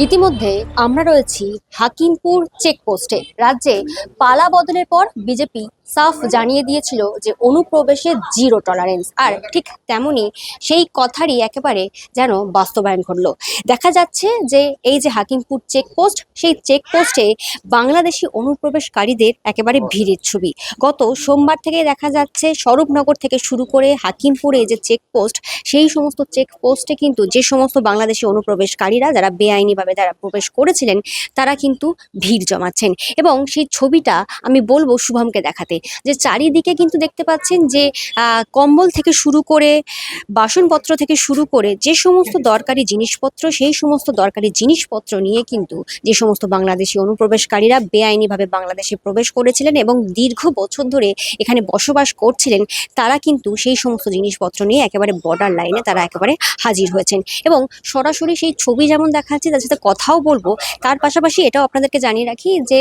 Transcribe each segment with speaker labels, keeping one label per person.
Speaker 1: ইতিমধ্যে আমরা রয়েছি হাকিমপুর চেকপোস্টে। রাজ্যে পালা বদলের পর বিজেপি সাফ জানিয়ে দিয়েছিল যে অনুপ্রবেশে জিরো টলারেন্স, আর ঠিক তেমনি সেই কথারই একেবারে যেন বাস্তবায়ন ঘটলো। দেখা যাচ্ছে যে এই যে হাকিমপুর চেকপোস্ট, সেই চেকপোস্টে বাংলাদেশি অনুপ্রবেশকারীদের একেবারে ভিড়ের ছবি। গত সোমবার থেকে দেখা যাচ্ছে স্বরূপনগর থেকে শুরু করে হাকিমপুরে যে চেকপোস্ট, সেই সমস্ত চেকপোস্টে কিন্তু যে সমস্ত বাংলাদেশি অনুপ্রবেশকারীরা যারা বেআইনিভাবে যারা প্রবেশ করেছিলেন, তারা কিন্তু ভিড় জমাচ্ছেন। এবং সেই ছবিটা আমি বলবো শুভমকে দেখাতে, যে চারিদিকে কিন্তু দেখতে পাচ্ছেন যে কম্বল থেকে শুরু করে বাসনপত্র থেকে শুরু করে যে সমস্ত দরকারি জিনিসপত্র, সেই সমস্ত দরকারি জিনিসপত্র নিয়ে কিন্তু যে সমস্ত বাংলাদেশি অনুপ্রবেশকারীরা বেআইনিভাবে বাংলাদেশে প্রবেশ করেছিলেন এবং দীর্ঘ বছর ধরে এখানে বসবাস করছিলেন, তারা কিন্তু সেই সমস্ত জিনিসপত্র নিয়ে একেবারে বর্ডার লাইনে তারা একেবারে হাজির হয়েছেন। এবং সরাসরি সেই ছবি যেমন দেখাচ্ছে, তার সাথে কথাও বলবো। তার পাশাপাশি এটাও আপনাদেরকে জানিয়ে রাখি যে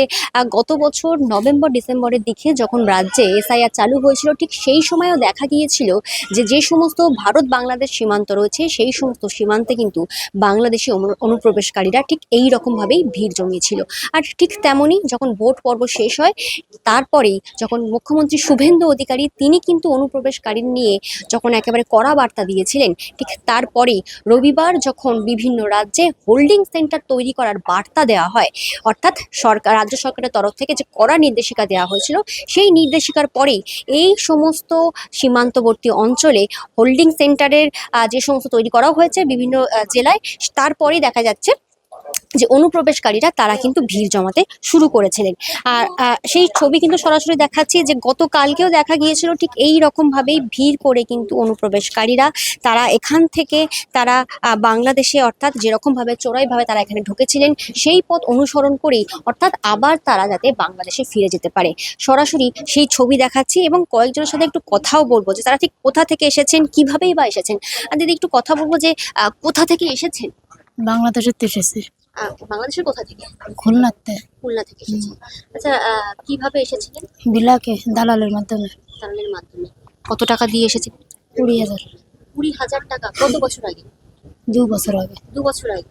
Speaker 1: গত বছর নভেম্বর ডিসেম্বরের দিকে যখন রাজ্যে এসআইআর চালু হয়েছিল, ঠিক সেই সময়ও দেখা গিয়েছিল যে যে সমস্ত ভারত বাংলাদেশ সীমান্ত রয়েছে, সেই সমস্ত সীমান্তে কিন্তু বাংলাদেশি অনুপ্রবেশকারীরা ঠিক এই রকমভাবেই ভিড় জমিয়েছিল। আর ঠিক তেমনই যখন ভোট পর্ব শেষ হয়, তারপরেই যখন মুখ্যমন্ত্রী শুভেন্দু অধিকারী তিনি কিন্তু অনুপ্রবেশকারী নিয়ে যখন একেবারে কড়া বার্তা দিয়েছিলেন, ঠিক তারপরেই রবিবার যখন বিভিন্ন রাজ্যে হোল্ডিং সেন্টার তৈরি করার বার্তা দেওয়া হয়, অর্থাৎ রাজ্য সরকারের তরফ থেকে যে কড়া নির্দেশিকা দেওয়া হয়েছিল, সেই নির্দেশিকার পরেই এই সমস্ত সীমান্তবর্তী অঞ্চলে হোল্ডিং সেন্টারের যে সমস্ত তৈরি করা হয়েছে বিভিন্ন জেলায়, তারপরেই দেখা যাচ্ছে যে অনুপ্রবেশকারীরা তারা কিন্তু ভিড় জমাতে শুরু করেছিলেন। আর সেই ছবি কিন্তু সরাসরি দেখাচ্ছি যে গতকালকেও দেখা গিয়েছিল ঠিক এই রকমভাবেই ভিড় করে কিন্তু অনুপ্রবেশকারীরা তারা এখান থেকে তারা বাংলাদেশে, অর্থাৎ যেরকমভাবে চোরাইভাবে তারা এখানে ঢুকেছিলেন, সেই পথ অনুসরণ করেই অর্থাৎ আবার তারা যাতে বাংলাদেশে ফিরে যেতে পারে। সরাসরি সেই ছবি দেখাচ্ছি এবং কয়েকজনের সাথে একটু কথাও বলবো যে তারা ঠিক কোথা থেকে এসেছেন, কিভাবেই বা এসেছেন। আর দিদি একটু কথা বলবো যে কোথা থেকে এসেছেন?
Speaker 2: বাংলাদেশের তো এসেছে।
Speaker 1: বাংলাদেশের কোথা থেকে?
Speaker 2: খুলনাতে।
Speaker 1: খুলনা থেকে এসেছেন। আচ্ছা, কিভাবে এসেছিলেন?
Speaker 2: বিলাকে দালালের মাধ্যমে।
Speaker 1: দালালের মাধ্যমে। কত টাকা দিয়ে এসেছেন?
Speaker 2: 20,000।
Speaker 1: 20,000 টাকা। কত বছর আগে?
Speaker 2: 2 বছর আগে।
Speaker 1: 2 বছর আগে।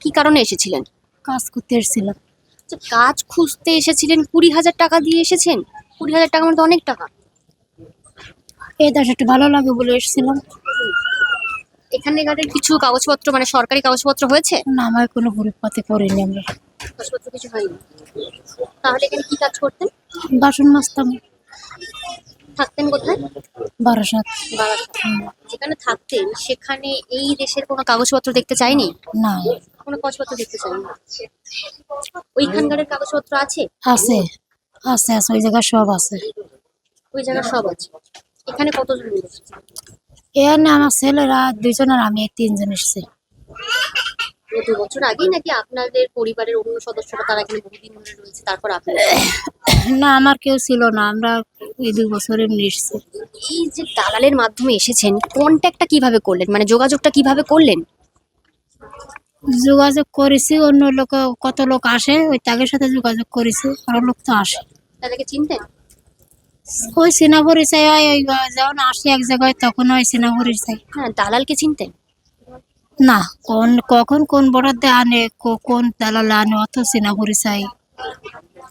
Speaker 1: কি কারণে এসেছিলেন?
Speaker 2: কাজ করতে এসেছিলাম।
Speaker 1: আচ্ছা, কাজ খুঁজতে এসেছিলেন, 20,000 টাকা দিয়ে এসেছেন? 20,000 টাকা মানে তো অনেক টাকা।
Speaker 2: এই দেশে একটু ভালো লাগে বলে এসেছিলাম।
Speaker 1: এখানকার কিছু কাগজপত্র মানে সরকারি কাগজপত্র হয়েছে?
Speaker 2: না, আমার কোনো পরিপাতে করিনি আমরা।
Speaker 1: কাগজপত্র কিছু হয়নি। তাহলে এখানে কি কাজ করতেন?
Speaker 2: বাসন মাজতাম।
Speaker 1: থাকতেন কোথায়?
Speaker 2: বারাসাত।
Speaker 1: বারাসাত। যেখানে থাকতেন সেখানে এই দেশের কোনো কাগজপত্র দেখতে চাইনি?
Speaker 2: না।
Speaker 1: কোনো কাগজপত্র দেখতে চাইনি। ওইখানকার কাগজপত্র আছে?
Speaker 2: আছে আছে আছে, ওই জায়গায় সব আছে।
Speaker 1: ওই জায়গা সব আছে। এখানে কতজন লোক এসেছে?
Speaker 2: এখানে আমার ছেলেরা 2 জন আর আমি 3 জন এসেছি।
Speaker 1: 2 বছর আগেই নাকি আপনাদের পরিবারের অন্য সদস্যরা তারা এখানে বহুদিন ধরে রয়েছে, তারপর আপনি?
Speaker 2: না, আমার কেউ ছিল না, আমরা এই 2 বছরে এসেছি।
Speaker 1: এই যে দালালের মাধ্যমে এসেছেন, কন্ট্যাক্টটা কিভাবে করলেন, মানে যোগাযোগটা কিভাবে করলেন?
Speaker 2: যোগাযোগ করেছি, অন্য লোক কত লোক আসে ওই তাদের সাথে যোগাযোগ করেছি, আরো লোক তো আসে।
Speaker 1: তাদেরকে চিনতেন?
Speaker 2: ওই চেনা পরিচয় হয়, ওই যখন আসি এক জায়গায় তখন ওই চেনা পরিচয়।
Speaker 1: হ্যাঁ, দালালকে চিনতেন?
Speaker 2: না, কখন কোন বরাদ্দে আনে, কোন দালালে আনে, অত চেনা পরিচয়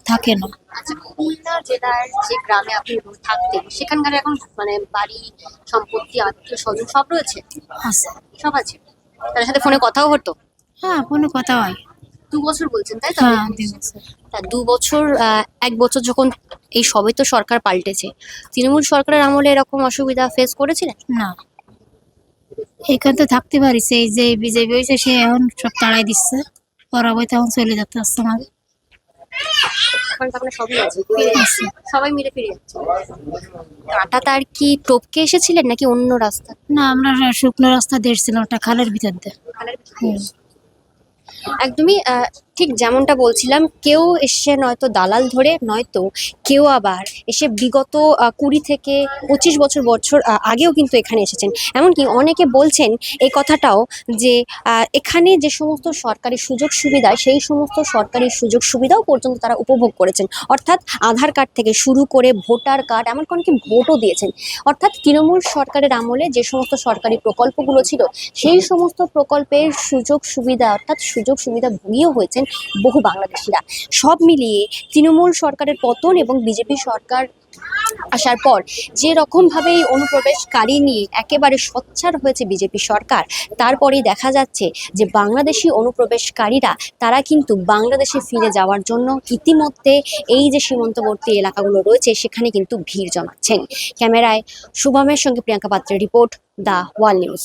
Speaker 2: থাকে না।
Speaker 1: আচ্ছা, খুলনা জেলার যে গ্রামে আপনি থাকতেন, সেখানকার এখন মানে বাড়ি, সম্পত্তি, আত্মীয় স্বজন সব রয়েছে?
Speaker 2: আছে।
Speaker 1: সব আছে। তাদের সাথে ফোনে কথাও হতো?
Speaker 2: হ্যাঁ, ফোনে কথা হয়।
Speaker 1: 2 বছর বলছেন, তাই তো?
Speaker 2: হ্যাঁ, 2 বছর।
Speaker 1: 2 বছর। 1 বছর যখন এই সবে তো সরকার পাল্টেছে, তৃণমূল সরকারের আমলে এরকম অসুবিধা ফেস করেছিলেন?
Speaker 2: না, এখান তো থাকতে পারিস, এই যে বিজেপি হয়েছে সে এখন সব তাড়াই দিচ্ছে, পরাবই তখন চলে যেতে আসছে আমাকে।
Speaker 1: এখন তো আপনার সবই আছে, ফিরে যাচ্ছে, সবাই মিলে ফিরে যাচ্ছে। কাঁটা তার কি টপকে এসেছিলেন নাকি অন্য রাস্তা?
Speaker 2: না, আমরা শুকনো রাস্তা দেখছিলাম, ওটা খালের ভিতর দিয়ে।
Speaker 1: খালের ভিতরে? একদমই। ঠিক যেমনটা বলছিলাম, কেউ এসে নয়তো দালাল ধরে, নয়তো কেউ আবার এসে বিগত 20 থেকে 25 বছর বছর আগেও কিন্তু এখানে এসেছেন। এমনকি অনেকে বলছেন এই কথাটাও যে এখানে যে সমস্ত সরকারি সুযোগ সুবিধা, সেই সমস্ত সরকারি সুযোগ সুবিধাও পর্যন্ত তারা উপভোগ করেছেন। অর্থাৎ আধার কার্ড থেকে শুরু করে ভোটার কার্ড, এমনকি অনেকে ভোটও দিয়েছেন। অর্থাৎ তৃণমূল সরকারের আমলে যে সমস্ত সরকারি প্রকল্পগুলো ছিল, সেই সমস্ত প্রকল্পের সুযোগ সুবিধা, অর্থাৎ সুযোগ সুবিধা ভোগীও হয়েছেন বহু বাংলাদেশিরা। সব মিলিয়ে তৃণমূল সরকারের পতন এবং বিজেপি সরকার আসার পর যে রকমভাবে এই অনুপ্রবেশকারী নিয়ে একেবারে সোচ্চার হয়েছে বিজেপি সরকার, তারপরেই দেখা যাচ্ছে যে বাংলাদেশি অনুপ্রবেশকারীরা তারা কিন্তু বাংলাদেশে ফিরে যাওয়ার জন্য ইতিমধ্যে এই যে সীমান্তবর্তী এলাকাগুলো রয়েছে সেখানে কিন্তু ভিড় জমাচ্ছেন। ক্যামেরায় শুভমের সঙ্গে প্রিয়াঙ্কা পাত্রের রিপোর্ট, দ্য ওয়াল নিউজ।